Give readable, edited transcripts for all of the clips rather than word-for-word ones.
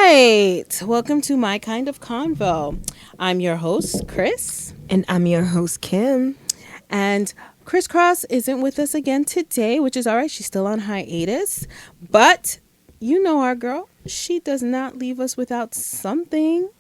right. Welcome to My Kind of Convo. I'm your host, Criss. And I'm your host, Kim. And Crisscross isn't with us again today, which is all right. She's still on hiatus. But you know our girl. She does not leave us without something.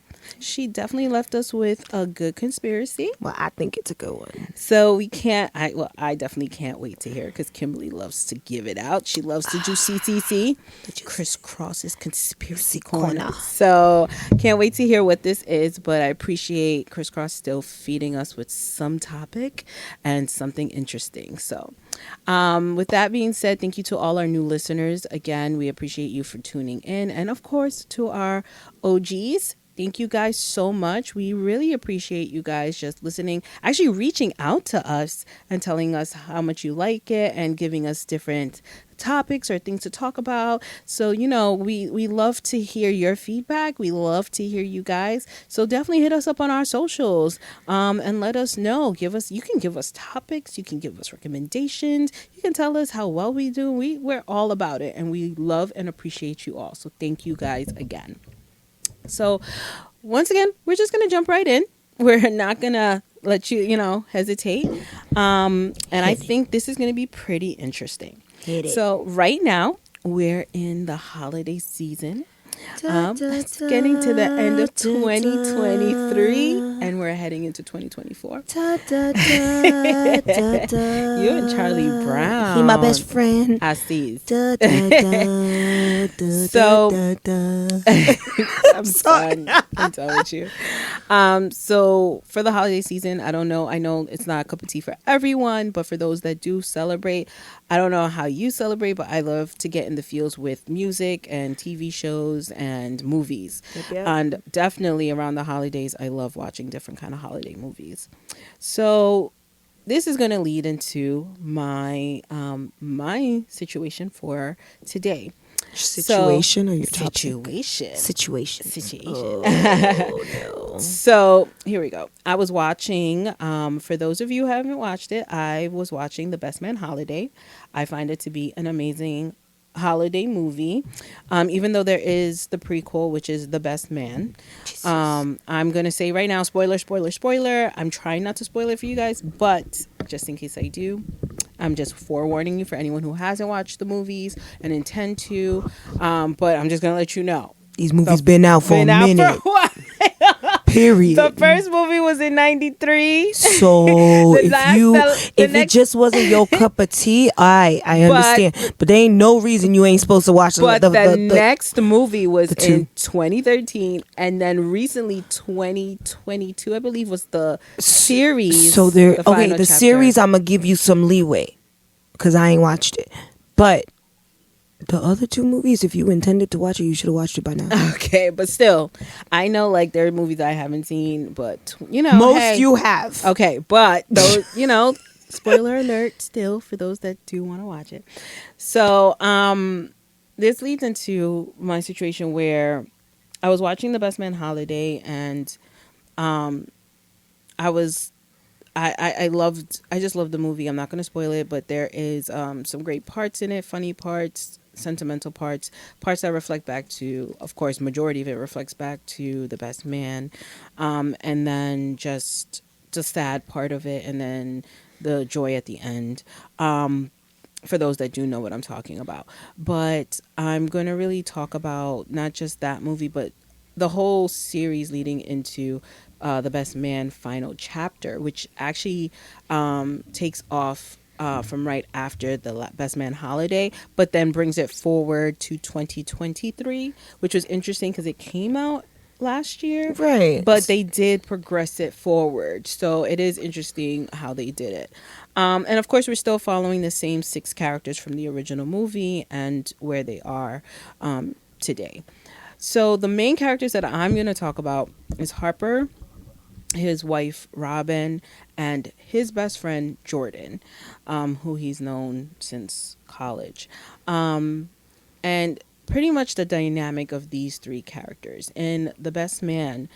She definitely left us with a good conspiracy. Well, I think it's a good one. So we can't, I definitely can't wait to hear it because Kimberly loves to give it out. She loves to do CCC, Crisscross's Conspiracy Corner. So can't wait to hear what this is, but I appreciate Crisscross still feeding us with some topic and something interesting. So with that being said, thank you to all our new listeners. Again, we appreciate you for tuning in. And of course, to our OGs. Thank you guys so much. We really appreciate you guys just listening, actually reaching out to us and telling us how much you like it and giving us different topics or things to talk about. So, you know, we love to hear your feedback. We love to hear you guys. So definitely hit us up on our socials and let us know. You can give us topics. You can give us recommendations. You can tell us how well we do. We're all about it. And we love and appreciate you all. So thank you guys again. So once again, we're just going to jump right in. We're not going to let you, hesitate. And I think this is going to be pretty interesting. So right now, we're in the holiday season. It's getting to the end of 2023 and we're heading into 2024. You and Charlie Brown. He my best friend. I see. So I'm done with you. So for the holiday season, I know it's not a cup of tea for everyone, but for those that do celebrate, I don't know how you celebrate, but I love to get in the feels with music and TV shows and movies. Yep. And definitely around the holidays, I love watching different kind of holiday movies. So this is going to lead into my my situation for today. Situation or your topic? Situation. Oh, no. So here we go. I was watching, for those of you who haven't watched it, I was watching The Best Man Holiday. I find it to be an amazing holiday movie, even though there is the prequel, which is The Best Man. I'm going to say right now, spoiler. I'm trying not to spoil it for you guys, but just in case I do, I'm just forewarning you for anyone who hasn't watched the movies and intend to. But I'm just going to let you know. These movies been out for a minute. Period. The first movie was in 93. So if it just wasn't your cup of tea, I understand. But there ain't no reason you ain't supposed to watch the next movie was in 2013, and then recently 2022, I believe, was the series. So the series, I'm gonna give you some leeway because I ain't watched it, but the other two movies, if you intended to watch it, you should have watched it by now. Okay, but still, I know there are movies I haven't seen, but most you have. Okay, but those, spoiler alert still for those that do want to watch it. So, this leads into my situation where I was watching The Best Man Holiday, and I just loved the movie. I'm not going to spoil it, but there is some great parts in it, funny parts, sentimental parts that reflect back to, of course, majority of it reflects back to The Best Man, and then just the sad part of it, and then the joy at the end, for those that do know what I'm talking about. But I'm going to really talk about not just that movie, but the whole series leading into The Best Man Final Chapter, which actually takes off from right after The Best Man Holiday, but then brings it forward to 2023, which was interesting because it came out last year, right? But they did progress it forward, so it is interesting how they did it. And of course, we're still following the same 6 characters from the original movie and where they are today. So the main characters that I'm going to talk about is Harper, his wife Robin, and his best friend Jordan, who he's known since college. And pretty much the dynamic of these 3 characters. In The Best Man,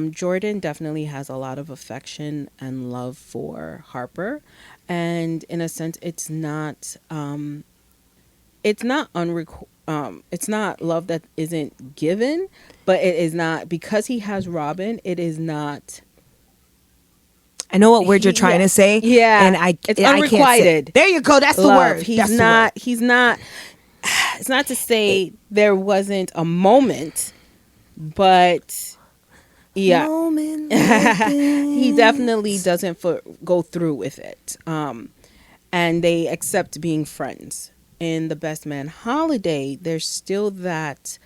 Jordan definitely has a lot of affection and love for Harper, and in a sense it's not it's not love that isn't given, but it is not, because he has Robin, it is not. I know what word you're trying to say. Yeah, and it's I unrequited. Can't say. There you go. That's the love. word. He's That's not. The word. He's not. It's not to say there wasn't a moment, but yeah, Moment he definitely doesn't go through with it. And they accept being friends. In The Best Man Holiday, there's still that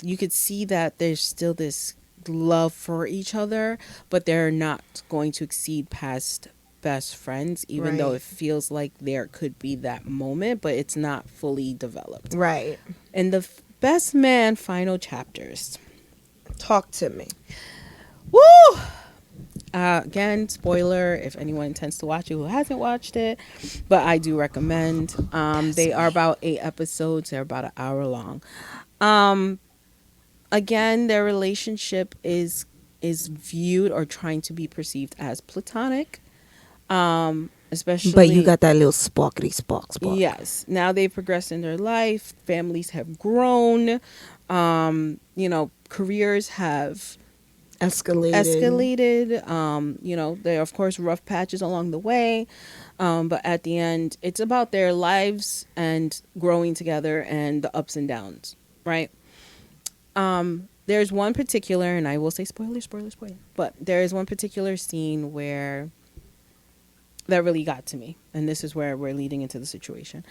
you could see that there's still this love for each other, but they're not going to exceed past best friends, even though it feels like there could be that moment, but it's not fully developed. Right. In The Best Man Final Chapters, talk to me. Woo! Again, spoiler if anyone intends to watch it who hasn't watched it, but I do recommend. They are about 8 episodes. They're about an hour long. Again, their relationship is viewed or trying to be perceived as platonic. Especially, but you got that little spark. Yes. Now they've progressed in their life. Families have grown. Careers have escalated. There are of course rough patches along the way, but at the end it's about their lives and growing together and the ups and downs, right? There's one particular, and I will say spoiler, but there is one particular scene where that really got to me, and this is where we're leading into the situation,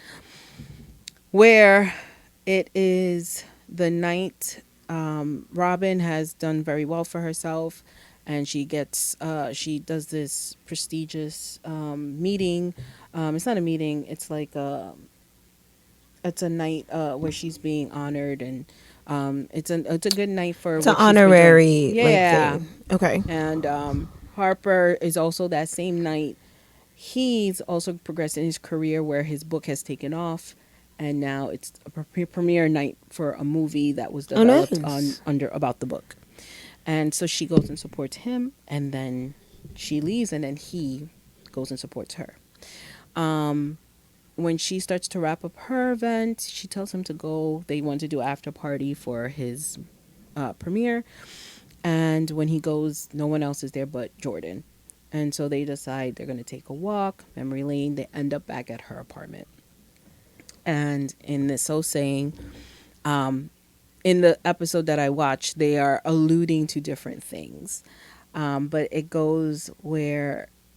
where it is the night Robin has done very well for herself, and she does this prestigious meeting. It's not a meeting, it's like it's a night where she's being honored, and it's a good night for it's an honorary thing. Okay. And Harper is also that same night. He's also progressed in his career where his book has taken off. And now it's a premiere night for a movie that was developed about the book. And so she goes and supports him, and then she leaves, and then he goes and supports her. When she starts to wrap up her event, she tells him to go. They want to do after party for his premiere. And when he goes, no one else is there but Jordan. And so they decide they're going to take a walk, memory lane. They end up back at her apartment. And in this so saying, in the episode that I watched, they are alluding to different things. But it goes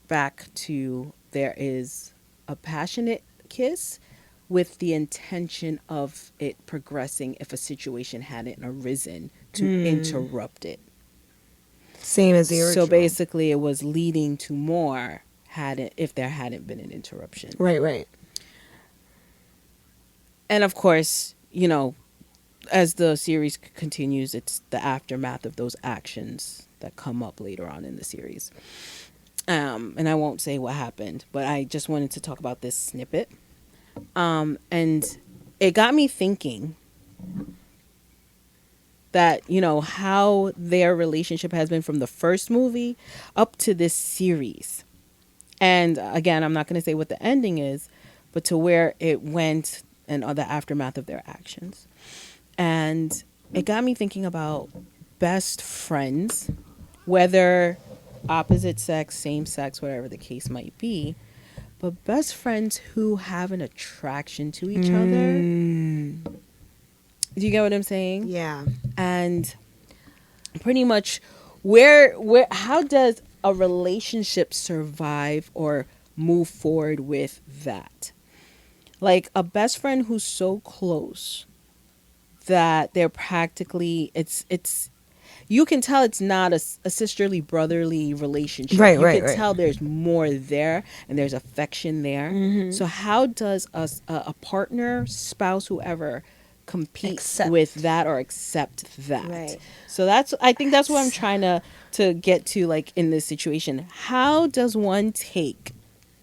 back to there is a passionate kiss with the intention of it progressing if a situation hadn't arisen to interrupt it. Same as the original. So basically it was leading to more if there hadn't been an interruption. Right. And of course, as the series continues, it's the aftermath of those actions that come up later on in the series. And I won't say what happened, but I just wanted to talk about this snippet. And it got me thinking that, how their relationship has been from the first movie up to this series. And again, I'm not going to say what the ending is, but to where it went and the aftermath of their actions. And it got me thinking about best friends, whether opposite sex, same sex, whatever the case might be, but best friends who have an attraction to each other. Do you get what I'm saying? Yeah. And pretty much how does a relationship survive or move forward with that? Like a best friend who's so close that they're practically, it's you can tell it's not a sisterly, brotherly relationship. Right. You can tell there's more there and there's affection there. Mm-hmm. So how does a partner, spouse, whoever compete with that or accept that? Right. So I think that's what I'm trying to get to, like in this situation. How does one take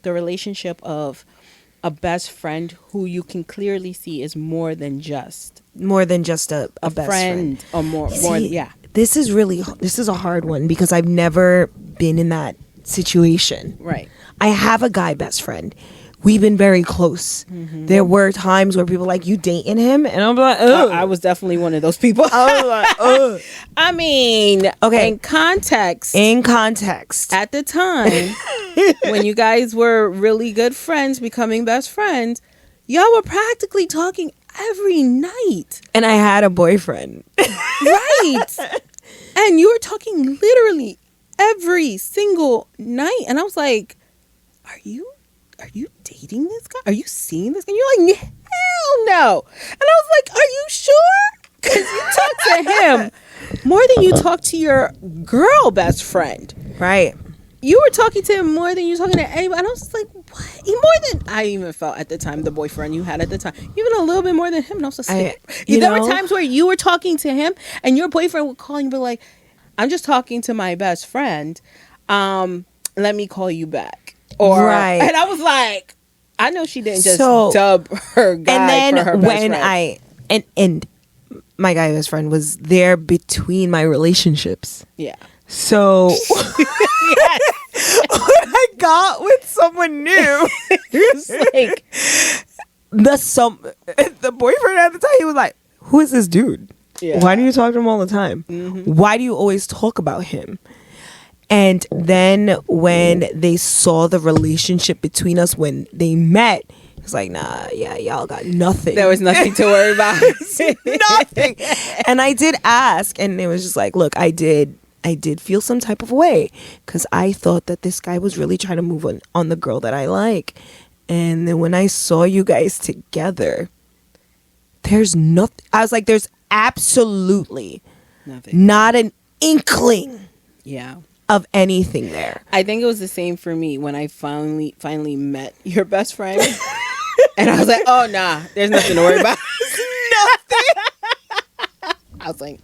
the relationship of a best friend who you can clearly see is more than just a best friend or more yeah. This is a hard one because I've never been in that situation. Right. I have a guy best friend. we've been very close. There were times where people were like, you dating him? And I'm like, oh. I was definitely one of those people. I was like, oh. I mean, Okay. in context, at the time, when you guys were really good friends, becoming best friends, y'all were practically talking every night. And I had a boyfriend. Right. And you were talking literally every single night. And I was like, are you dating this guy? Are you seeing this guy? And you're like, hell no. And I was like, are you sure? Because you talk to him more than you talk to your girl best friend. Right. You were talking to him more than you were talking to anybody. And I was just like, what? More than I even felt at the time, the boyfriend you had at the time. Even a little bit more than him. And I was just like, there were times where you were talking to him and your boyfriend would call you and be like, I'm just talking to my best friend. Let me call you back. Or, right. And I was like, I know she didn't just dub her guy and then for her best when friend. And my guy best friend was there between my relationships. Yeah. So yes. When I got with someone new, it's like the boyfriend at the time, he was like, who is this dude? Yeah. Why do you talk to him all the time? Why do you always talk about him? And then when they saw the relationship between us when they met, it's like, nah, yeah, y'all got nothing. There was nothing to worry about. Nothing. And I did ask, and it was just like, look, I did feel some type of way because I thought that this guy was really trying to move on the girl that I like. And then when I saw you guys together, there's nothing. I was like, there's absolutely nothing. Not an inkling. Yeah. Of anything there. I think it was the same for me when I finally met your best friend. And I was like, oh, nah, there's nothing to worry about. Nothing. I was like,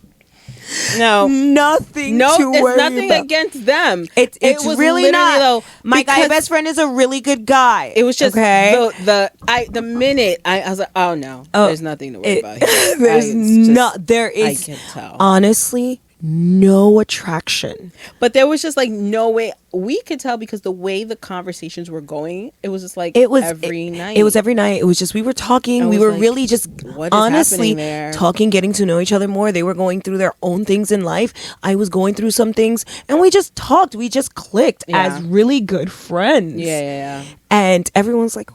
no. Nothing to worry about. It's nothing against them. It was really not. Though, my guy best friend is a really good guy. It was just the minute I was like, oh, no, there's nothing to worry about here. There is, I can tell. Honestly, no attraction. But there was just like no way we could tell because the way the conversations were going, it was just like every night. It was every night. It was just we were talking. We were like, really just honestly talking, getting to know each other more. They were going through their own things in life. I was going through some things, and we just talked. We just clicked as really good friends. Yeah. And everyone's like,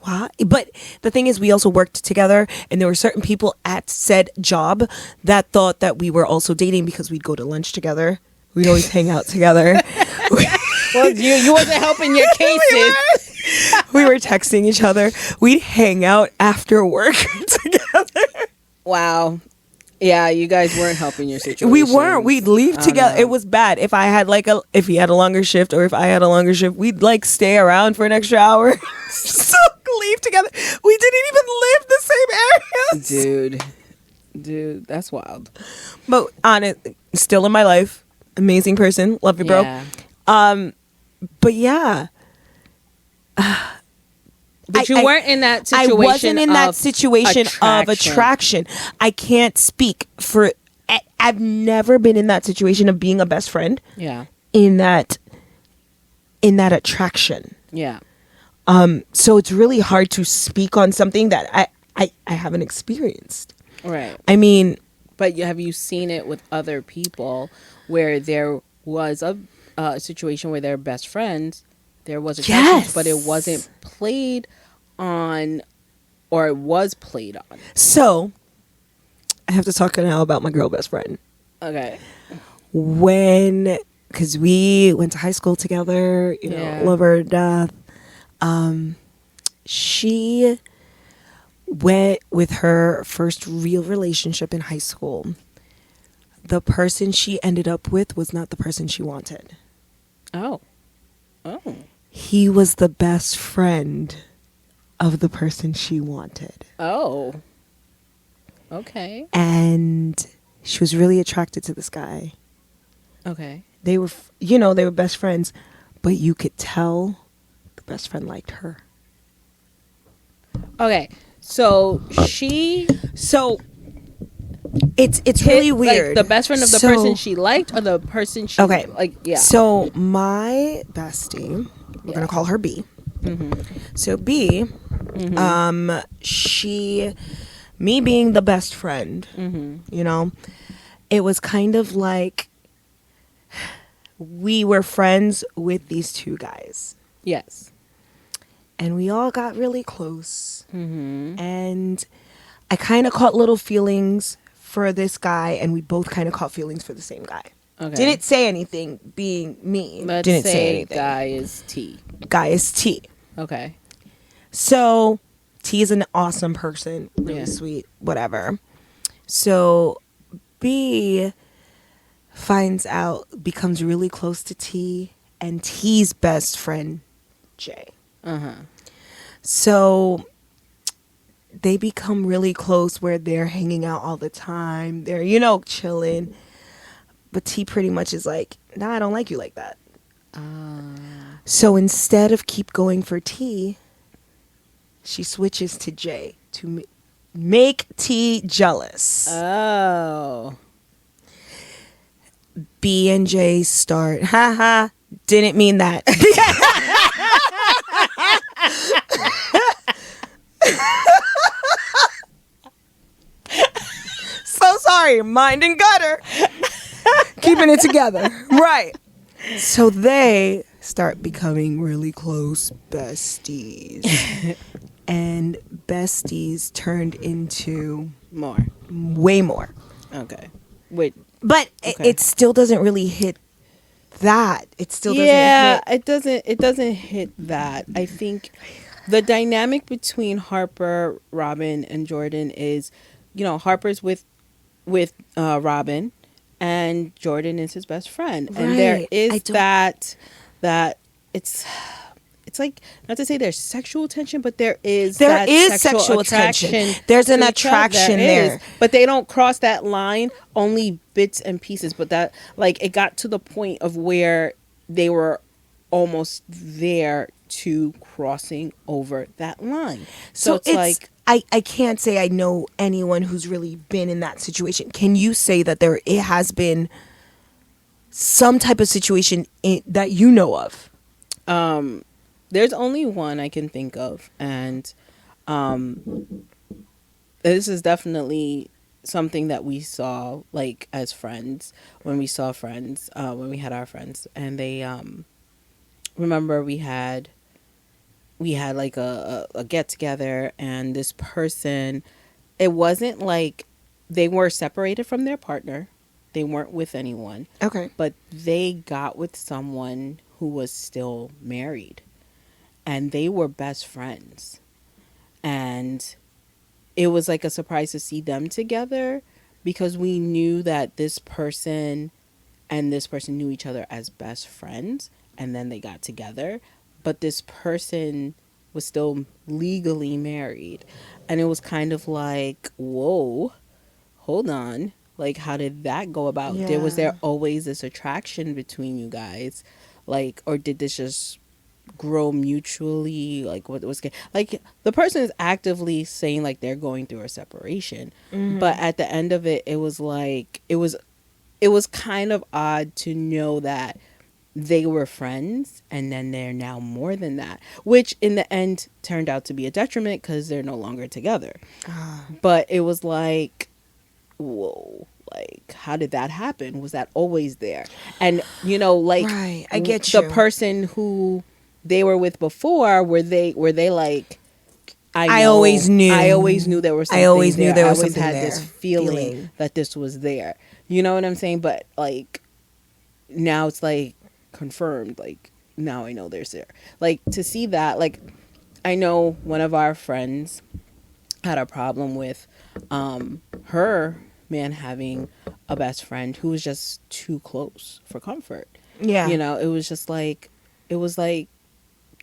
what? But the thing is, we also worked together, and there were certain people at said job that thought that we were also dating because we'd go to lunch together. We'd always hang out together. Well, you wasn't helping your cases. We were texting each other. We'd hang out after work together. Wow. Yeah, you guys weren't helping your situation. We weren't. We'd leave together. It was bad. If I had if he had a longer shift or if I had a longer shift, we'd stay around for an extra hour. So leave together. We didn't even live the same area. Dude, that's wild. But still in my life, amazing person. Love you, bro. Yeah. But yeah. But you weren't in that situation. I wasn't in that situation of attraction. I can't speak for. I've never been in that situation of being a best friend. Yeah. In that attraction. Yeah. So it's really hard to speak on something that I haven't experienced. Right. I mean, but have you seen it with other people where there was a situation where they're best friends? There was a yes, but it wasn't played on, or it was played on. So I have to talk now about my girl best friend. Okay. Because we went to high school together, love her to death. She went with her first real relationship in high school. The person she ended up with was not the person she wanted. Oh. He was the best friend of the person she wanted. Oh. Okay. And she was really attracted to this guy. Okay. They were, they were best friends, but you could tell the best friend liked her. Okay. So it's really weird. Like the best friend of the person she liked or the person she okay. yeah. So my bestie, we're gonna call her B. So B, me being the best friend, you know, it was kind of like we were friends with these two guys. Yes. And we all got really close. And I kind of caught little feelings for this guy, and we both kind of caught feelings for the same guy. Okay. Didn't say anything, being me. Let's didn't say say anything. guy is T. Guy is T. Okay. So T is an awesome person, really Yeah. sweet, whatever. So B finds out, becomes really close to T, and T's best friend, J. So they become really close where they're hanging out all the time. They're, you know, chilling. But T pretty much is like, nah, I don't like you like that. So instead of keep going for T, she switches to J to make T jealous. Oh. B and J start, haha, didn't mean that. So sorry, mind and gutter. Keeping it together. Right. So they start becoming really close besties. And besties turned into More. way more. Okay. Wait. But Okay. it still doesn't really hit that. It still doesn't Yeah, hit. it doesn't hit that. I think the dynamic between Harper, Robin, and Jordan is, you know, Harper's with Robin, and Jordan is his best friend, and there Right. is that it's like, not to say there's sexual tension, but there is sexual attraction. There's an to each other. attraction There there. is. But they don't cross that line, only bits and pieces. But that, like, it got to the point of where they were almost there to crossing over that line. So it's like, I can't say I know anyone who's really been in that situation. Can you say that it has been some type of situation that you know of? there's only one I can think of, and this is definitely something that we saw, like, as friends, when we saw friends, when we had our friends, and they remember we had like a get together, and this person, it wasn't like they were separated from their partner, they weren't with anyone, Okay. but they got with someone who was still married, and they were best friends, and it was like a surprise to see them together, because we knew that this person and this person knew each other as best friends, and then they got together, but this person was still legally married, and it was kind of like, whoa, hold on, like, how did that go about? Yeah. Was there always this attraction between you guys, like, or did this just grow mutually? Like, what was, like, the person is actively saying like they're going through a separation, but at the end of it, it was like, it was kind of odd to know that they were friends and then they're now more than that, which in the end turned out to be a detriment because they're no longer together. But it was like, whoa, like, how did that happen? Was that always there? And, you know, like, Right, I get the you. person who they were with before, were they like, I always knew there was something I always knew there was I always something had there. this feeling that this was there. You know what I'm saying? But, like, now it's like confirmed, like, now I know there's there. Like, to see that, like, I know one of our friends had a problem with her man having a best friend who was just too close for comfort. Yeah. You know, it was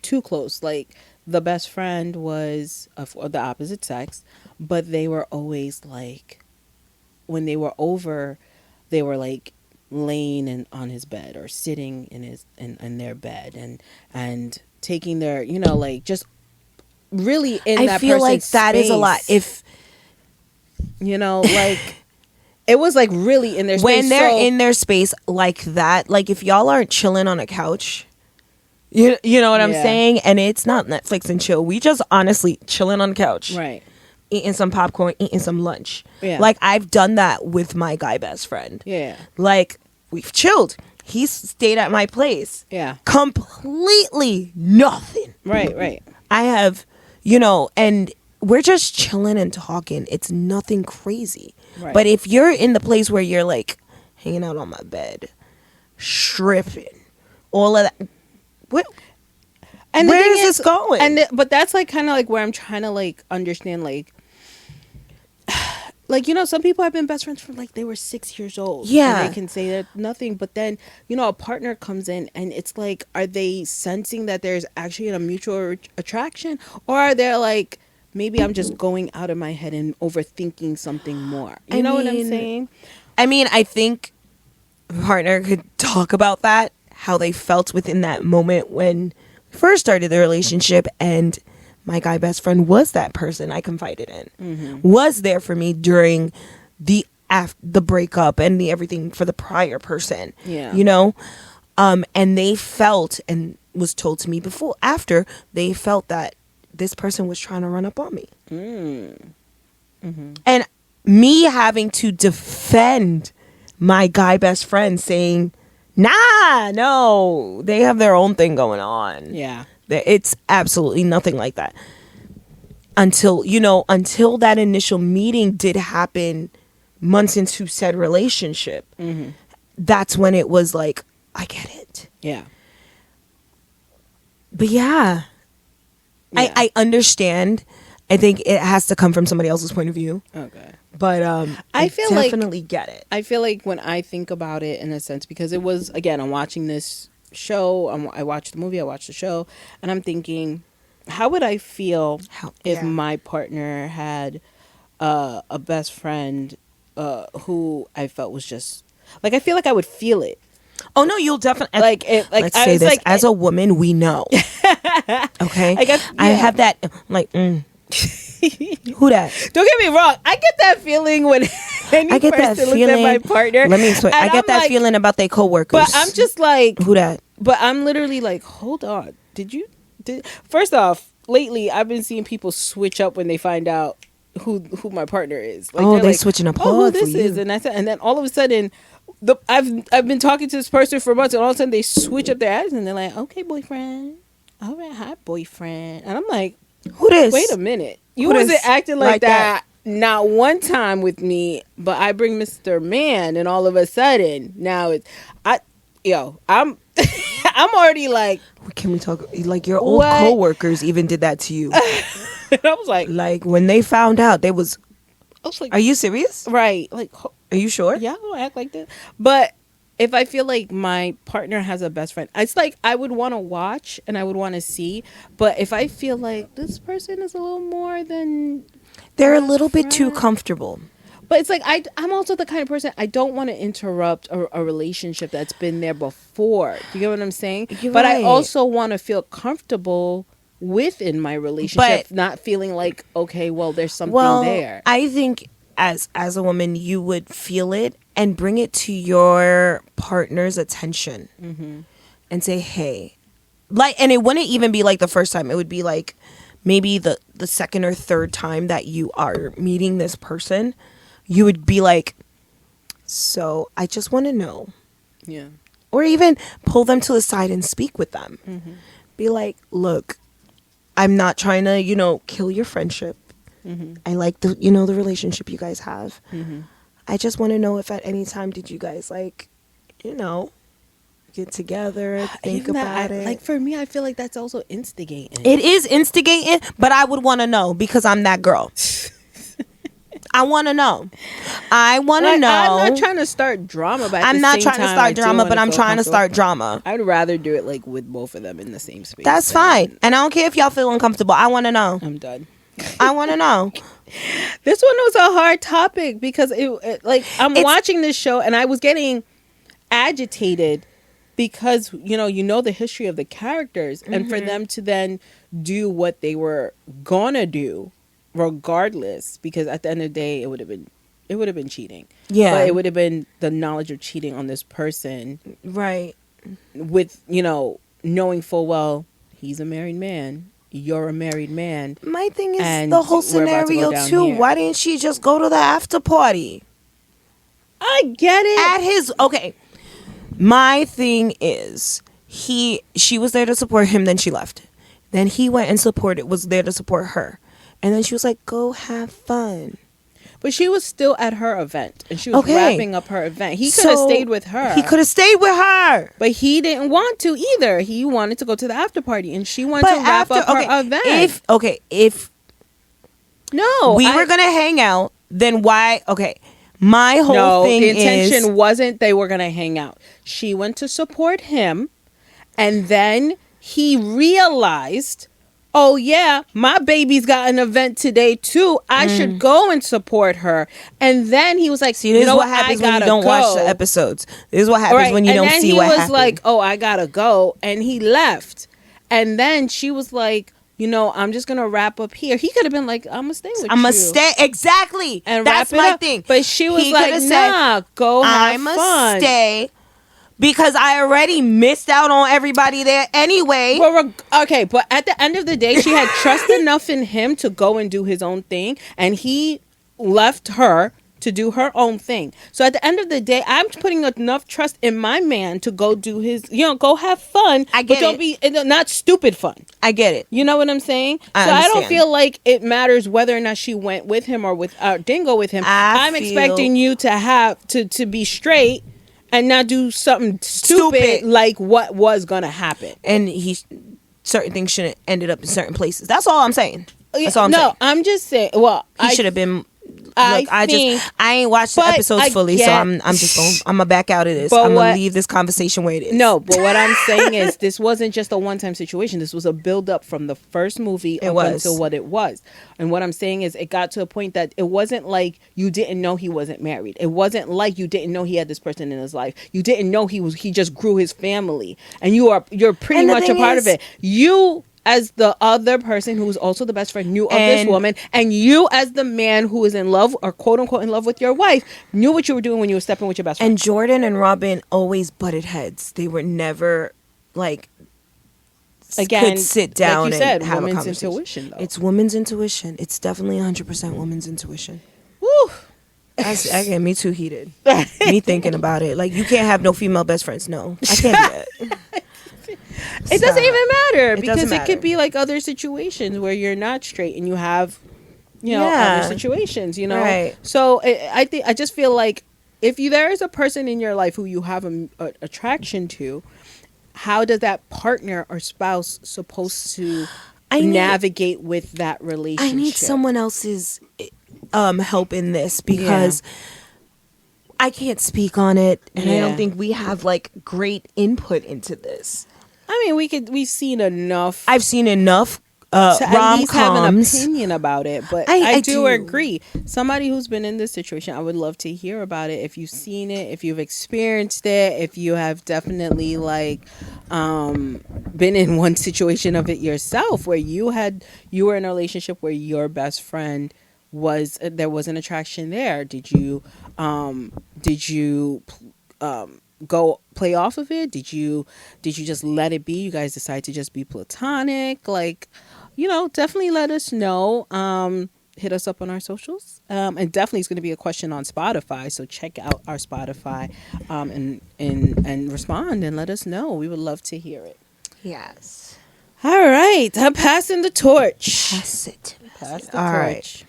too close. Like, the best friend was of the opposite sex, but they were always like, when they were over, they were like laying on his bed or sitting in their bed and taking their, you know, like, just really in that I feel like person's that is a lot. space. If You know, like, it was like really in their space. when they're So- in their space like that, like, if y'all aren't chilling on a couch, You know what I'm Yeah. saying? And it's not Netflix and chill. We just honestly chilling on the couch. Right. Eating some popcorn, eating some lunch. Yeah. Like, I've done that with my guy best friend. Yeah. Like, we've chilled. He's stayed at my place. Yeah. Completely nothing. Right. I have, you know, and we're just chilling and talking. It's nothing crazy. Right. But if you're in the place where you're like hanging out on my bed, stripping, all of that, what? And the where thing is this going? But that's like kind of like where I'm trying to like understand like you know, some people have been best friends from like they were 6 years old. Yeah. And they can say that nothing, but then, you know, a partner comes in and it's like, are they sensing that there's actually a mutual attraction, or are they like, maybe I'm just going out of my head and overthinking something more? You know what I'm saying? I mean, I think a partner could talk about that, how they felt within that moment when we first started the relationship, and my guy best friend was that person I confided in, was there for me during the breakup and the everything for the prior person. Yeah. You know? And they felt, and was told to me after, they felt that this person was trying to run up on me. And me having to defend my guy best friend, saying, nah, no, they have their own thing going on. Yeah. It's absolutely nothing like that. Until that initial meeting did happen months into said relationship, that's when it was like, I get it. Yeah. But yeah. I understand. I think it has to come from somebody else's point of view. Okay. But I feel definitely get it. I feel like when I think about it in a sense, because it was, again, I'm watching this show, I watched the movie, I watched the show, and I'm thinking, how would I feel if my partner had a best friend who I felt was just, like, I feel like I would feel it. Oh no, you'll definitely let's I say was this, like, as a woman, we know. Okay, I have that like. Who that? Don't get me wrong. I get that feeling when any person looks at my partner. Let me explain. I get that feeling about their coworkers. But I'm just like, who that? But I'm literally like, hold on. First off, lately I've been seeing people switch up when they find out who my partner is. Like, they're like, switching up. Oh, who this is? And then all of a sudden, I've been talking to this person for months, and all of a sudden they switch up their attitude, and they're like, okay, boyfriend. All right, hi, boyfriend. And I'm like, who this? Wait a minute. You wasn't acting like that not one time with me, but I bring Mr. Man, and all of a sudden now I'm I'm already like, can we talk? Like, your old coworkers even did that to you. And I was like when they found out, I was like, are you serious? Right. Like, are you sure? Yeah, I don't act like that. But if I feel like my partner has a best friend, it's like I would want to watch and I would want to see. But if I feel like this person is a little more than... They're a little bit too comfortable. But it's like, I'm also the kind of person, I don't want to interrupt a relationship that's been there before. Do you get what I'm saying? But I also want to feel comfortable within my relationship, not feeling like, okay, well, there's something there. I think as a woman, you would feel it and bring it to your partner's attention and say, hey, and it wouldn't even be like the first time. It would be like maybe the second or third time that you are meeting this person. You would be like, so I just want to know. Yeah. Or even pull them to the side and speak with them. Be like, look, I'm not trying to, kill your friendship. I like the relationship you guys have. I just want to know if at any time did you guys get together, think about it. Like, for me, I feel like that's also instigating. It is instigating, but I would want to know because I'm that girl. I want to know. I want to know. I'm not trying to start drama, but I'm not trying to start drama, but I'm trying to start drama. I'd rather do it like with both of them in the same space. That's fine. And I don't care if y'all feel uncomfortable. I want to know. I'm done. I want to know. This one was a hard topic because I'm watching this show and I was getting agitated because you know the history of the characters and for them to then do what they were gonna do regardless, because at the end of the day it would have been cheating. Yeah, but it would have been the knowledge of cheating on this person, right? With knowing full well he's a married man, you're a married man. My thing is and the whole we're about to go scenario down too. here. Why didn't she just go to the after party? I get it. At his okay. My thing is she was there to support him, then she left. Then he went and was there to support her. And then she was like, go have fun. But she was still at her event, and she was wrapping up her event. He could have stayed with her. He could have stayed with her. But he didn't want to either. He wanted to go to the after party, and she wanted to wrap up her event. If we were going to hang out, then why? Okay, my whole thing is... the intention wasn't they were going to hang out. She went to support him, and then he realized... oh yeah, my baby's got an event today too. I should go and support her. And then he was like, see, this is what happens when you don't watch the episodes. This is what happens when you don't see what happened. And then he was like, oh, I gotta go. And he left. And then she was like, I'm just gonna wrap up here. He could have been like, I'm gonna stay with you. I'm gonna stay. Exactly. And that's my thing. But she was like, nah, go have fun. I'm gonna stay. Because I already missed out on everybody there anyway. Well, okay, but at the end of the day, she had trust enough in him to go and do his own thing. And he left her to do her own thing. So at the end of the day, I'm putting enough trust in my man to go do his, go have fun. I get but don't be, not stupid fun. I get it. You know what I'm saying? I don't feel like it matters whether or not she went with him or didn't go with him. I'm expecting you to have, to be straight. And not do something stupid like what was going to happen. And certain things shouldn't ended up in certain places. That's all I'm saying. That's all I'm saying. No, I'm just saying. Well, he should have been. I ain't watched the episodes fully, so I'm gonna back out of this. I'm gonna leave this conversation where it is. No, but what I'm saying is this wasn't just a one-time situation. This was a build-up from the first movie until what it was. And what I'm saying is it got to a point that it wasn't like you didn't know he wasn't married. It wasn't like you didn't know he had this person in his life. You didn't know he just grew his family, and you're pretty much a part of it. You, as the other person who is also the best friend, knew of this woman, and you as the man who is in love or quote unquote in love with your wife knew what you were doing when you were stepping with your best friend. And Jordan and Robin always butted heads. They were never like could sit down like you said, and have a conversation. Intuition, though. It's women's intuition. It's definitely 100% women's intuition. Woo! I get me too heated. Me thinking about it. Like, you can't have no female best friends. No, I can't do that. It doesn't even matter because it could be like other situations where you're not straight and you have, other situations, Right. So I just feel like if there is a person in your life who you have a attraction to, how does that partner or spouse supposed to navigate with that relationship? I need someone else's help in this because I can't speak on it, and I don't think we have like great input into this. I mean, we've seen enough. I've seen enough to at least have an opinion about it, but I do agree. Somebody who's been in this situation, I would love to hear about it. If you've seen it, if you've experienced it, if you have definitely been in one situation of it yourself, where you were in a relationship where your best friend there was an attraction there. Did you go play off of it? Did you just let it be? You guys decide to just be platonic? Definitely let us know. Hit us up on our socials. And definitely it's going to be a question on Spotify. So check out our Spotify and respond and let us know. We would love to hear it. Yes. All right. I'm passing the torch. Pass it. Pass the torch. Right.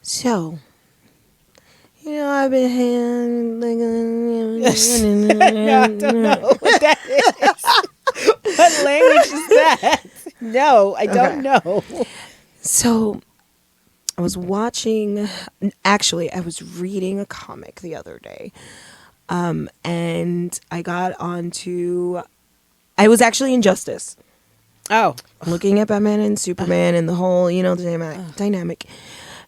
So, I've been no, I don't know what that is. What language is that? No, I don't know. So, I was reading a comic the other day. And I got I was actually Injustice. Oh. Looking at Batman and Superman and the whole, dynamic.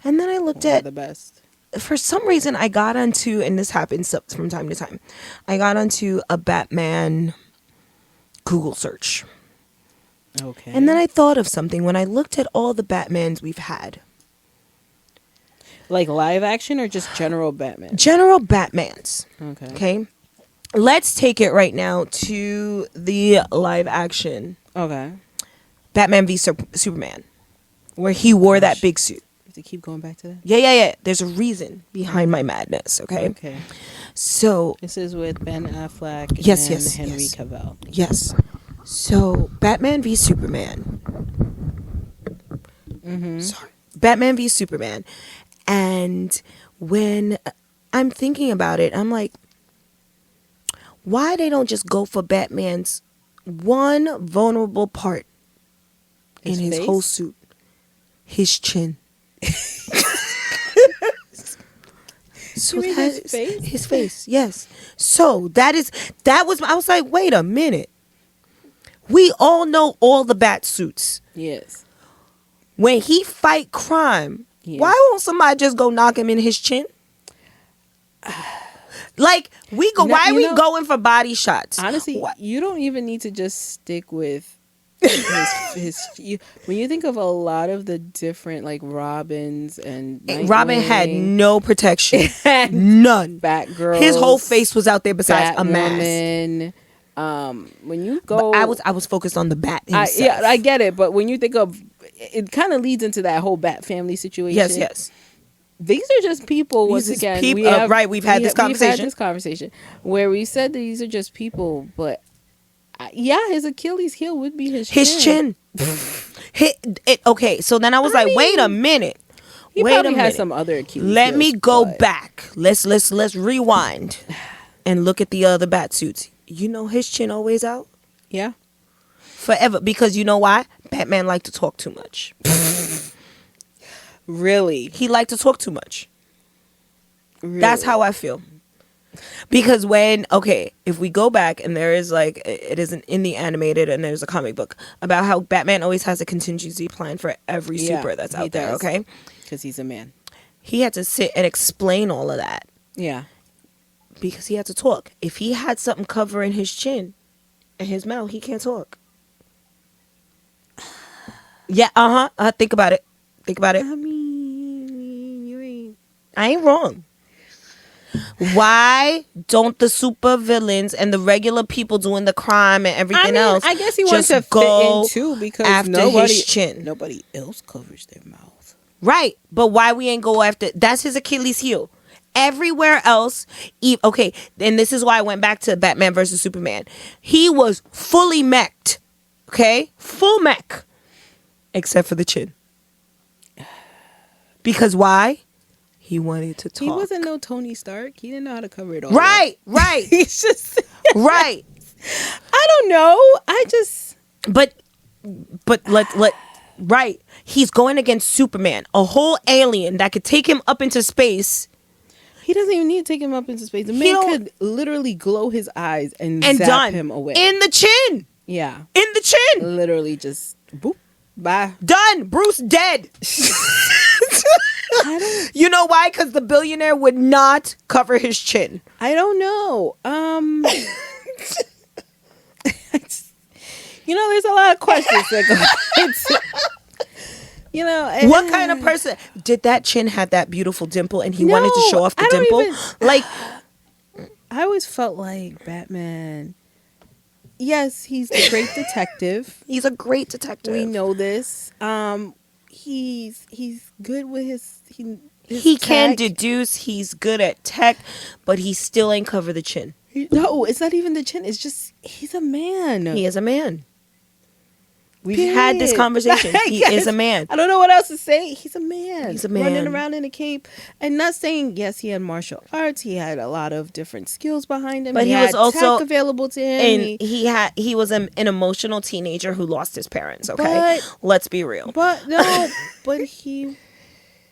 And then I looked at... the best. For some reason, I got onto, and this happens from time to time, I got onto a Batman Google search. Okay. And then I thought of something when I looked at all the Batmans we've had. Like live action or just general Batman? General Batmans. Okay. Okay. let's take it right now to the live action Okay. Batman v Superman, where he wore that big suit. To keep going back to that. Yeah. There's a reason behind my madness. Okay. Okay. So This is with Ben Affleck Yes, and yes, Henry yes. Cavill. yes, so Batman v Superman. Sorry, Batman v Superman, and when I'm thinking about it, I'm like, why they don't just go for Batman's one vulnerable part in his face? whole suit, his chin. So You mean that his is- face? his face, yes. So that was. I was like, wait a minute. We all know all the bat suits. Yes. When he fight crime, Yes. why won't somebody just go knock him in his chin? Like we go, No, why you we know- going for body shots? Honestly, Why- you don't even need to just stick with when you think of a lot of the different like Robins and Robin had Nightwing no protection, and none. Batgirl. His whole face was out there besides a mask. Batwoman. When you But go, I was focused on the bat himself. yeah, I get it. But when you think of it, kind of leads into that whole Bat family situation. yes. These are just people. Once These is again, peop- right, we've had this We've had conversation. this conversation where we said that these are just people, but yeah, his Achilles heel would be his His chin. Okay, so then I was like, wait a minute. He Wait a probably has minute. some other Achilles. Let me heels, go but- back. Let's rewind and look at the other bat suits. You know his chin always out Yeah. forever because you know why? Batman liked to talk too much. Really? He liked to talk too much. Really? That's how I feel. Because if we go back and there is like, it isn't in the animated and there's a comic book about how Batman always has a contingency plan for every Yeah, super that's he out there, does. okay? Because he's a man. He had to sit and explain all of that Yeah. because he had to talk. If he had something covering his chin and his mouth, he can't talk. Yeah, think about it. Think about it. I mean, you ain't. I ain't wrong. Why don't the super villains and the regular people doing the crime and everything else? I guess he wants just to go fit in too because after nobody, his chin. nobody else covers their mouth. Right, but why we ain't go after? That's his Achilles heel. Everywhere else, okay, and this is why I went back to Batman versus Superman. He was fully mech'd, okay, full mech, except for the chin. Because why? He wanted to talk. He wasn't no Tony Stark. He didn't know how to cover it all. Right. He's just Right. I don't know. I just But let right. He's going against Superman, a whole alien that could take him up into space. he doesn't even need to take him up into space. The He man don't- could literally glow his eyes and And zap done. him away. In the chin. Yeah. In the chin. Literally just boop. Bye. Done. Bruce dead. You know why? Because the billionaire would not cover his chin. I don't know. There's a lot of questions that go into, What kind of person did that chin have that beautiful dimple and he No, wanted to show off the I don't dimple? even- Like, I always felt like Batman. Yes, he's the great detective. he's a great detective. We know this. He's good with his he can tech. deduce he's good at tech, but he still ain't cover the chin. No, it's not even the chin. It's just he's a man. He is a man. We've had this conversation. He Yes. is a man. I don't know what else to say. He's a man. He's a man. Running around in a cape. And not saying, yes, he had martial arts. He had a lot of different skills behind him. But he had was also- tech available to him. And he was an emotional teenager who lost his parents, okay? But- Let's be real. But no, but he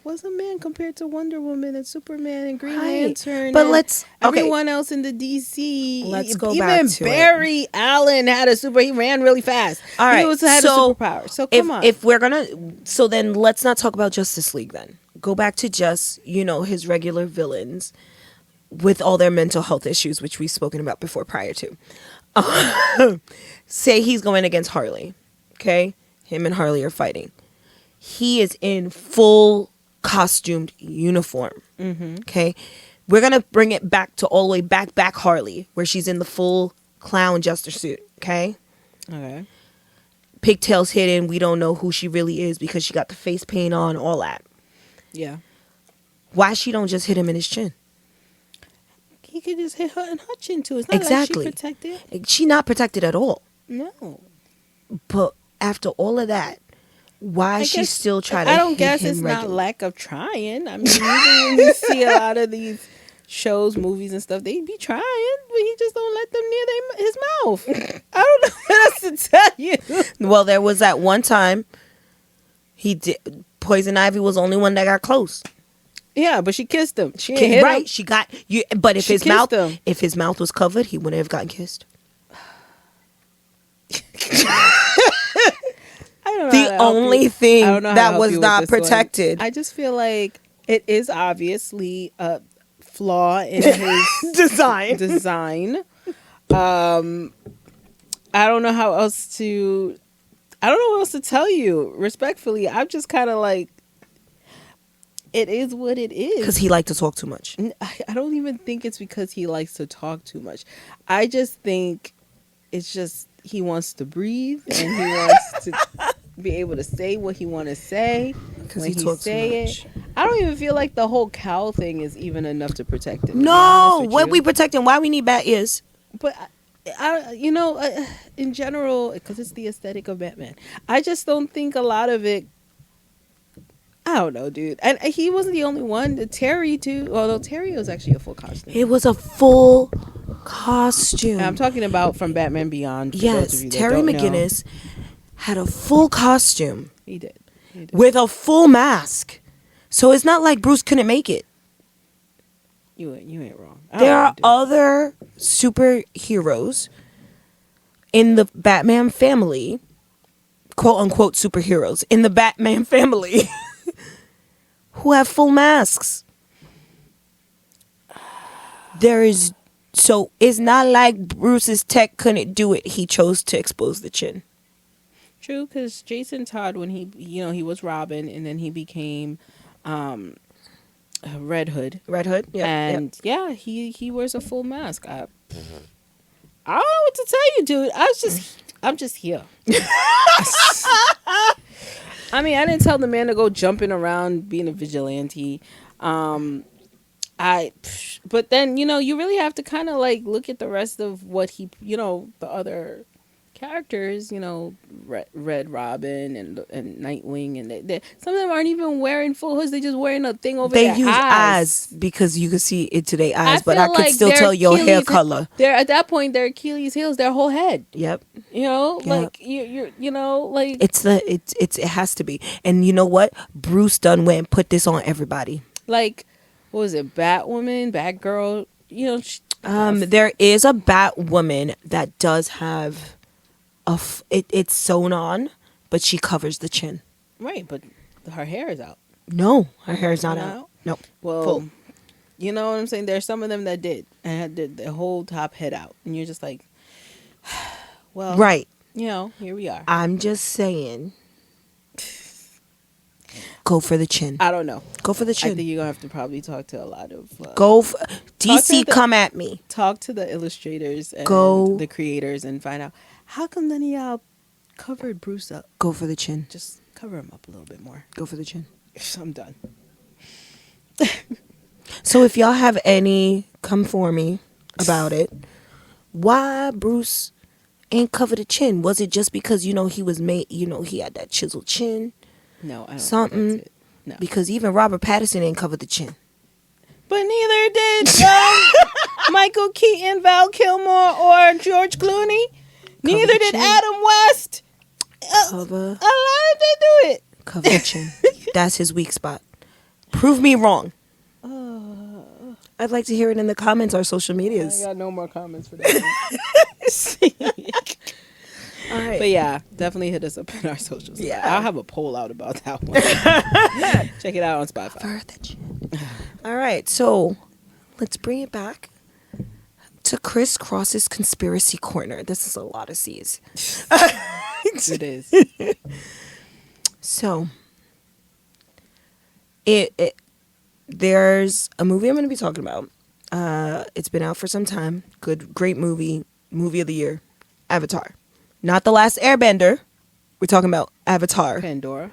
was a man compared to Wonder Woman and Superman and Green Right. Lantern. But and let's- okay. everyone else in the DC. Let's go Even back to it. Barry Allen had a super. He ran really fast. All right, He had so a superpower. So come on. If we're gonna, so then let's not talk about Justice League. Then go back to just his regular villains with all their mental health issues, which we've spoken about before prior to. Say he's going against Harley, okay? Him and Harley are fighting. He is in full costumed uniform, okay? We're going to bring it back to all the way back Harley, where she's in the full clown jester suit, okay? Okay. Pigtails hidden. We don't know who she really is because she got the face paint on, all that. Yeah. Why she don't just hit him in his chin? He could just hit her in her chin too. It's not Exactly. like she protected. She not protected at all. No. But after all of that, why she still try to I don't hit guess him it's not regularly? lack of trying. I mean, even when you see a lot of these shows, movies, and stuff, they be trying, but he just don't let them near his mouth. I don't know what else to tell you. Well, there was that one time he did. Poison Ivy was the only one that got close. Yeah, but she kissed him. She ain't hit Right, him. she got you. But if She his kissed mouth, him. if his mouth was covered, he wouldn't have gotten kissed. I don't know how The to help only you. thing I don't know how to that help was you with not this one. protected. I just feel like it is obviously a flaw in his Design. I don't know how else to. I don't know what else to tell you. Respectfully, I'm just kind of like, it is what it is. Because he liked to talk too much. I don't even think it's because he likes to talk too much. I just think it's just he wants to breathe and he wants to be able to say what he want to say Because when he talks too much. I don't even feel like the whole cow thing is even enough to protect him. No, what we protecting? Why we need bat ears? But in general, because it's the aesthetic of Batman, I just don't think a lot of it. I don't know, dude. And he wasn't the only one. Terry too. Although Terry was actually a full costume. It was a full costume. And I'm talking about from Batman Beyond. For those Yes, of you that Terry don't know. McGinnis had a full costume He did. with a full mask. So it's not like Bruce couldn't make it. You ain't wrong. There are other superheroes in the Batman family, quote unquote superheroes in the Batman family, who have full masks. So it's not like Bruce's tech couldn't do it. He chose to expose the chin. True, because Jason Todd, when he was Robin, and then he became Red Hood. Red Hood, yeah, And yeah, he wears a full mask. I don't know what to tell you, dude. I'm just here. I mean, I didn't tell the man to go jumping around being a vigilante. But then, you really have to kind of like look at the rest of what the other characters, Red Robin and Nightwing, and some of them aren't even wearing full hoods. They just wearing a thing over their eyes. They use eyes because you can see it to their eyes, but I feel could like still their tell your hair Achilles- color. They're at that point, their Achilles heels, their whole head. Yep. Like you're like It has to be. And you know what? Bruce Dunn went and put this on everybody. like, what was it? Batwoman, Batgirl. There is a Batwoman that does have it's sewn on, but she covers the chin. Right, but her hair is out. No, her hair is not Not out. out? Nope. Well, Full. you know what I'm saying? There's some of them that did and had the whole top head out, and you're just like, well, Right. Here we are. I'm just saying. Go for the chin. I don't know. Go for the I chin. think you're gonna have to probably talk to a lot of DC, come at me. talk to the illustrators and Go. the creators and find out how come none of y'all covered Bruce up. Go for the chin. Just cover him up a little bit more. Go for the chin. I'm done. So if y'all have any come for me about it, why Bruce ain't covered the chin? Was it just because he was made, he had that chiseled chin? No, I don't Something. think that's it. No. Because even Robert Pattinson ain't covered the chin. But neither did Michael Keaton, Val Kilmer, or George Clooney. Neither the did chin. Adam West. Cover. A lot of they do it. Cover the chin. That's his weak spot. Prove me wrong. I'd like to hear it in the comments or social I medias. got no more comments for that. All right. But yeah, definitely hit us up in our socials. Yeah. I'll have a poll out about that one. Check it out on Spotify. Cover the chin. All right. So let's bring it back to Criss Cross's Conspiracy Corner. This is a lot of C's. It is. So there's a movie I'm going to be talking about It's been out for some time. Great movie. Movie of the year. Avatar. Not The Last Airbender. We're talking about Avatar. Pandora.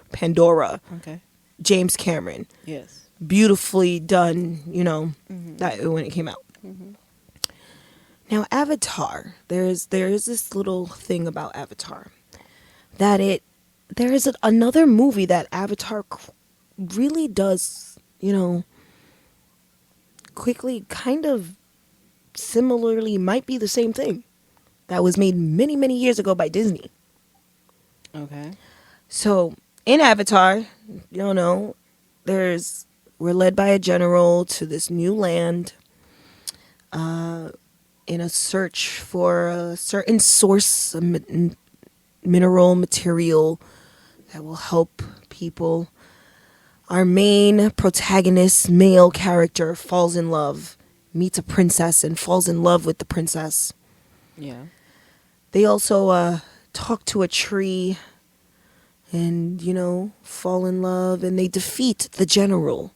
Okay. James Cameron. Yes. Beautifully done, that when it came out. Mm-hmm. Now, Avatar, there is this little thing about Avatar that there is another movie that Avatar really does, quickly, kind of similarly, might be the same thing, that was made many, many years ago by Disney. Okay. So in Avatar, we're led by a general to this new land, in a search for a certain source of mineral material that will help people. Our main protagonist, male character, falls in love, meets a princess and falls in love with the princess. Yeah. They also talk to a tree and, fall in love, and they defeat the general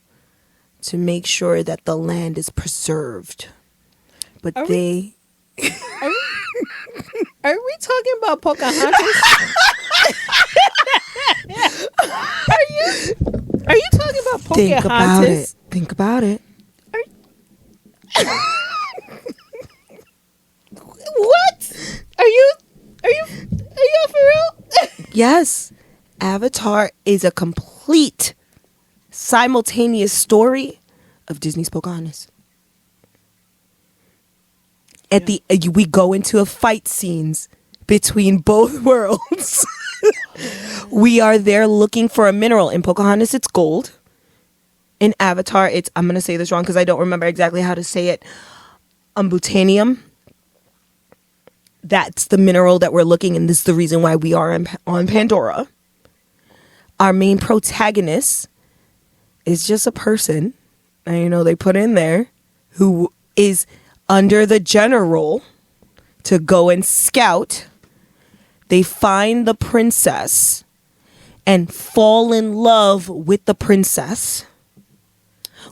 to make sure that the land is preserved. But Are we talking about Pocahontas? Are you talking about Pocahontas? Think about it. What? Are you for real? Yes. Avatar is a complete simultaneous story of Disney's Pocahontas. We go into a fight scenes between both worlds. We are there looking for a mineral. In Pocahontas, it's gold. In Avatar, I'm going to say this wrong because I don't remember exactly how to say it. Butanium. That's the mineral that we're looking, and this is the reason why we are on Pandora. Our main protagonist is just a person, and they put in there, who is under the general to go and scout. They find the princess and fall in love with the princess.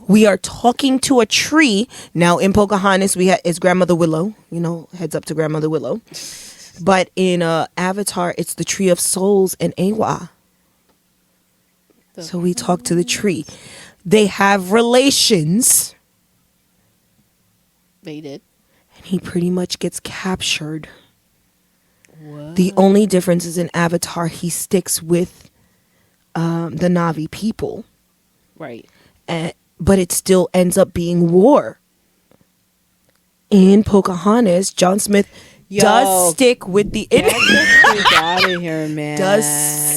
We are talking to a tree. Now in Pocahontas, it's Grandmother Willow. Heads up to Grandmother Willow. But in Avatar, it's the Tree of Souls and Awa. So we talk to the tree. They have relations. They did. And he pretty much gets captured. What? The only difference is in Avatar, he sticks with the Na'vi people. Right. But it still ends up being war. In Pocahontas, John Smith does stick with the Get out of here, man. Does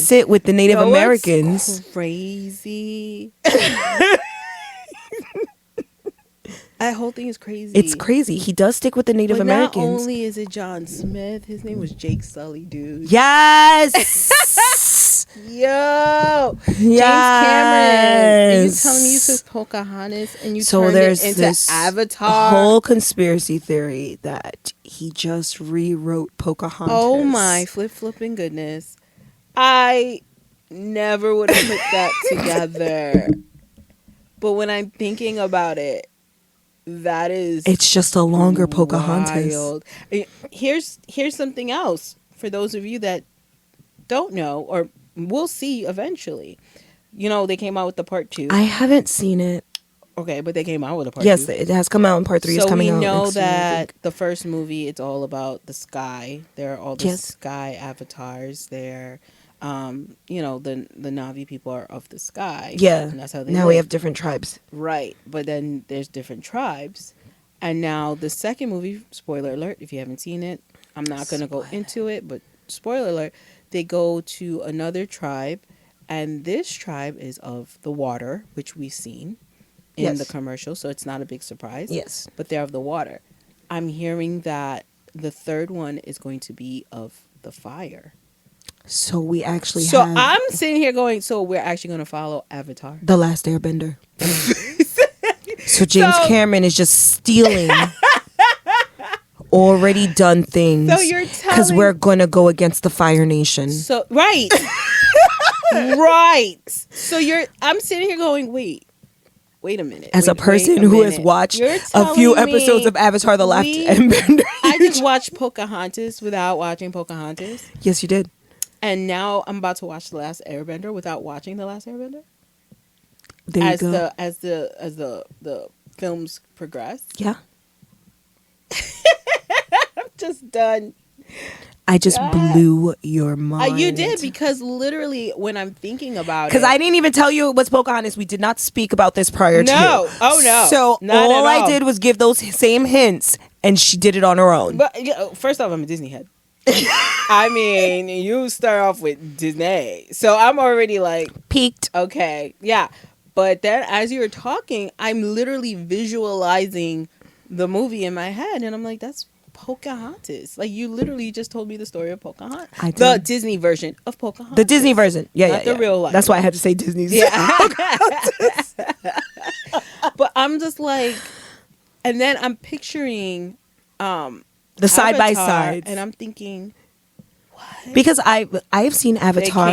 sit with the Native Americans. Crazy. That whole thing is crazy. It's crazy. He does stick with the Native Americans. Not only is it John Smith, his name was Jake Sully, dude. Yes. Yo. James Cameron. Are you telling me you took Pocahontas and you turned it into Avatar? A whole conspiracy theory that he just rewrote Pocahontas. Oh my flipping goodness. I never would have put that together. But when I'm thinking about it, it's just a longer Pocahontas. Wild. Here's something else for those of you that don't know or will see eventually. They came out with the part 2. I haven't seen it. Okay, but they came out with a part 2. Yes, it has come out, and part 3 is coming out. So we know that the first movie, it's all about the sky. There are all the sky avatars there. The Na'vi people are of the sky. Yeah. And that's how they now live. We have different tribes. Right. But then there's different tribes. And now the second movie, spoiler alert, if you haven't seen it, I'm not going to go into it, but spoiler alert, they go to another tribe, and this tribe is of the water, which we've seen in the commercial, so it's not a big surprise. Yes. But they're of the water. I'm hearing that the third one is going to be of the fire. So we actually So I'm sitting here going, so we're actually going to follow Avatar. The Last Airbender. So James Cameron is just stealing already done things. So you're telling... Because we're going to go against the Fire Nation. So, right. Right. So I'm sitting here going, wait. Wait a minute. As a person who has watched a few episodes of Avatar: The Last Airbender. I just watched Pocahontas without watching Pocahontas. Yes, you did. And now I'm about to watch The Last Airbender without watching The Last Airbender. There you go. As the films progress. Yeah. I'm just done. I just blew your mind. You did, because literally when I'm thinking about it. Because I didn't even tell you it was Pocahontas. We did not speak about this prior to. No. Oh, no. So Not all at I did was give those same hints, and she did it on her own. But first off, I'm a Disney head. I mean, you start off with Disney. So I'm already like. Peaked. Okay. Yeah. But then as you were talking, I'm literally visualizing the movie in my head. And I'm like, that's Pocahontas. Like, you literally just told me the story of Pocahontas. I did. The Disney version of Pocahontas. The Disney version. Yeah, Not the real life. That's why I had to say Disney's. Yeah. But I'm just like, and then I'm picturing the side by side, and I'm thinking, what? Because I've seen Avatar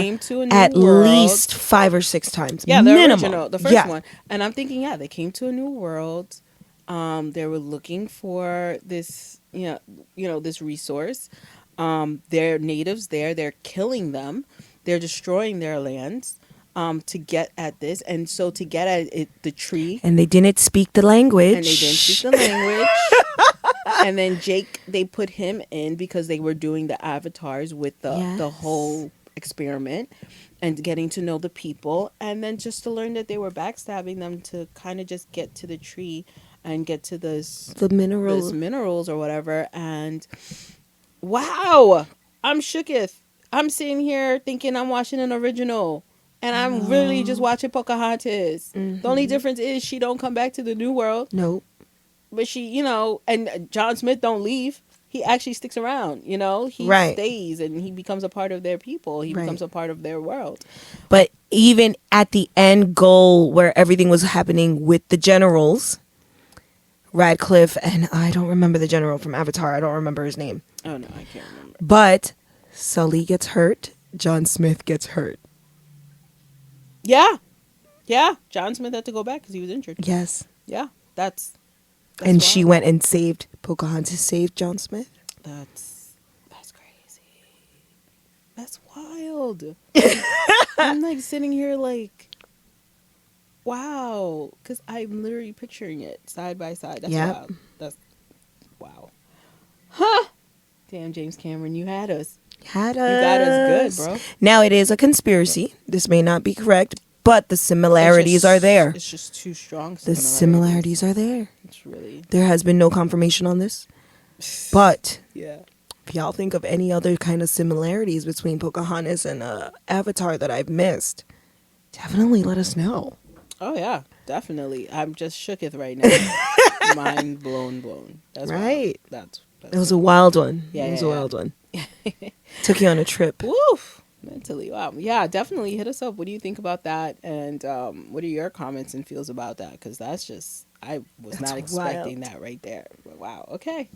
at least 5 or 6 times. Yeah, the minimum. original, the first one. And I'm thinking, yeah, they came to a new world. They were looking for this, this resource. They're natives there. They're killing them. They're destroying their lands. To get at this, and so to get at it, the tree, and they didn't speak the language, and then Jake, they put him in because they were doing the avatars with the whole experiment and getting to know the people, and then just to learn that they were backstabbing them to kind of just get to the tree and get to the minerals or whatever. And wow, I'm shooketh. I'm sitting here thinking I'm watching an original. And I'm really just watching Pocahontas. Mm-hmm. The only difference is she don't come back to the new world. Nope. But she, and John Smith don't leave. He actually sticks around, He stays and he becomes a part of their people. He becomes a part of their world. But even at the end goal where everything was happening with the generals, Radcliffe, and I don't remember the general from Avatar. I don't remember his name. Oh, no, I can't remember. But Sully gets hurt. John Smith gets hurt. Yeah. John Smith had to go back because he was injured. Yes. Yeah. That's and wild. She went and saved Pocahontas. Saved John Smith. That's crazy. That's wild. I'm like sitting here like, wow, because I'm literally picturing it side by side. That's wild. That's wow. Huh? Damn, James Cameron, you had us. You got us good, bro. Now, it is a conspiracy. This may not be correct, but the similarities are there. It's just too strong. The similarities are there. It's really. There has been no confirmation on this. But yeah, if y'all think of any other kind of similarities between Pocahontas and Avatar that I've missed, definitely let us know. Oh, yeah, definitely. I'm just shooketh right now. Mind blown. That's right. That's it was a wild one. Yeah, it was a wild one. Took you on a trip. Woof. Mentally. Wow. Yeah, definitely hit us up. What do you think about that? And what are your comments and feels about that? Because that's just, I was not expecting that right there. But wow. Okay.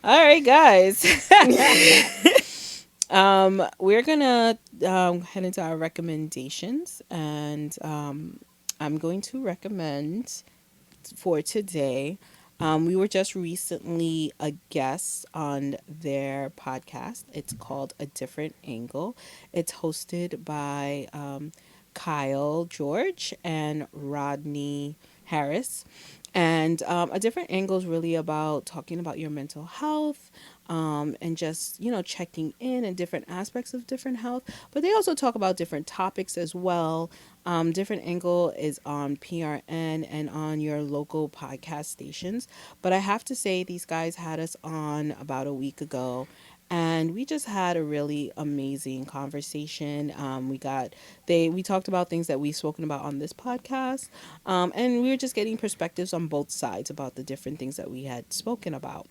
All right, guys. We're going to head into our recommendations. And I'm going to recommend for today. We were just recently a guest on their podcast. It's called A Different Angle. It's hosted by Kyle George and Rodney Harris. And A Different Angle is really about talking about your mental health and just, checking in and different aspects of different health. But they also talk about different topics as well. Different Angle is on PRN and on your local podcast stations. But I have to say, these guys had us on about a week ago. And we just had a really amazing conversation. We talked about things that we've spoken about on this podcast. And we were just getting perspectives on both sides about the different things that we had spoken about.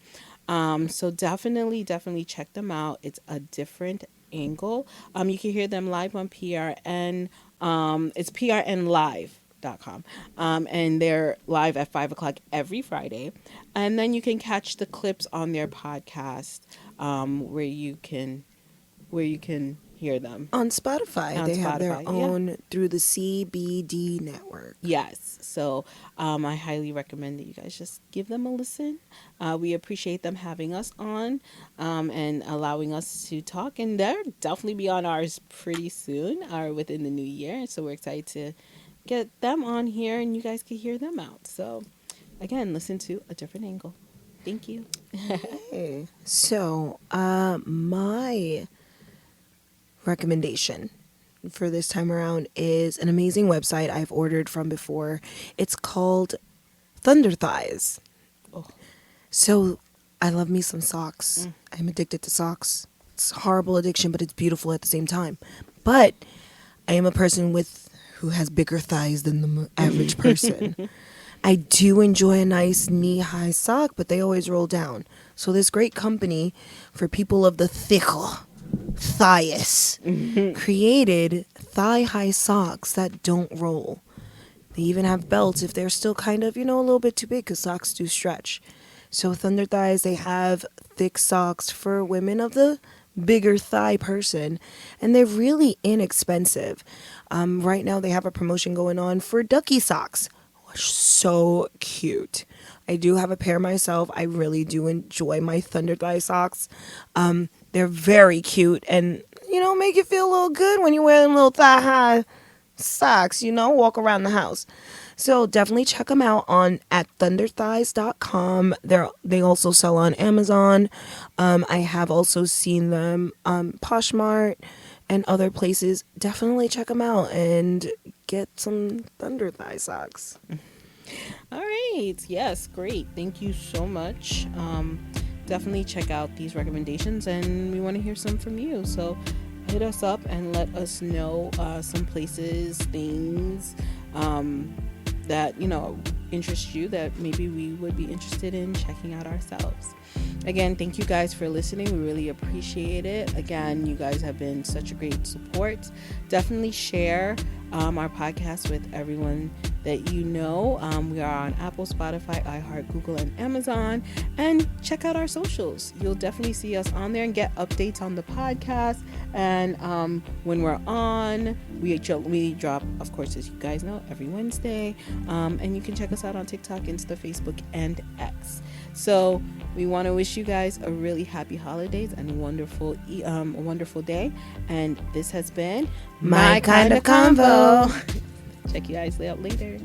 So definitely check them out. It's A Different Angle. You can hear them live on PRN. It's prnlive.com. And they're live at 5:00 every Friday. And then you can catch the clips on their podcast, where you can hear them. On Spotify. On They have Spotify, their yeah. own through the CBD network. Yes. So I highly recommend that you guys just give them a listen. We appreciate them having us on and allowing us to talk. And they'll definitely be on ours pretty soon or within the new year. So we're excited to get them on here and you guys can hear them out. So again, listen to A Different Angle. Thank you. Okay. So, my recommendation for this time around is an amazing website I've ordered from before. It's called Thunder Thighs. Oh. So, I love me some socks. I'm addicted to socks. It's a horrible addiction, but it's beautiful at the same time. But I am a person who has bigger thighs than the average person. I do enjoy a nice knee-high sock, but they always roll down. So this great company for people of the thicker thighs created thigh-high socks that don't roll. They even have belts if they're still kind of, a little bit too big because socks do stretch. So Thunder Thighs, they have thick socks for women of the bigger thigh person, and they're really inexpensive. Right now they have a promotion going on for ducky socks. So cute. I do have a pair myself. I really do enjoy my Thunder Thigh socks. They're very cute and, make you feel a little good when you wear them little thigh-high socks, walk around the house. So definitely check them out at thunderthighs.com. They also sell on Amazon. I have also seen them Poshmark and other places. Definitely check them out and get some Thunder Thigh socks. All right. Yes, great. Thank you so much. Definitely check out these recommendations, and we want to hear some from you. So hit us up and let us know some places, things that interest you that maybe we would be interested in checking out ourselves. Again, thank you guys for listening. We really appreciate it. Again, you guys have been such a great support. Definitely share our podcast with everyone that you know. We are on Apple, Spotify, iHeart, Google, and Amazon. And check out our socials. You'll definitely see us on there and get updates on the podcast. And when we're on, we drop, of course, as you guys know, every Wednesday. And you can check us out on TikTok, Insta, Facebook, and X. So we want to wish you guys a really happy holidays and a wonderful day. And this has been My Kind of Convo. Check you guys out later.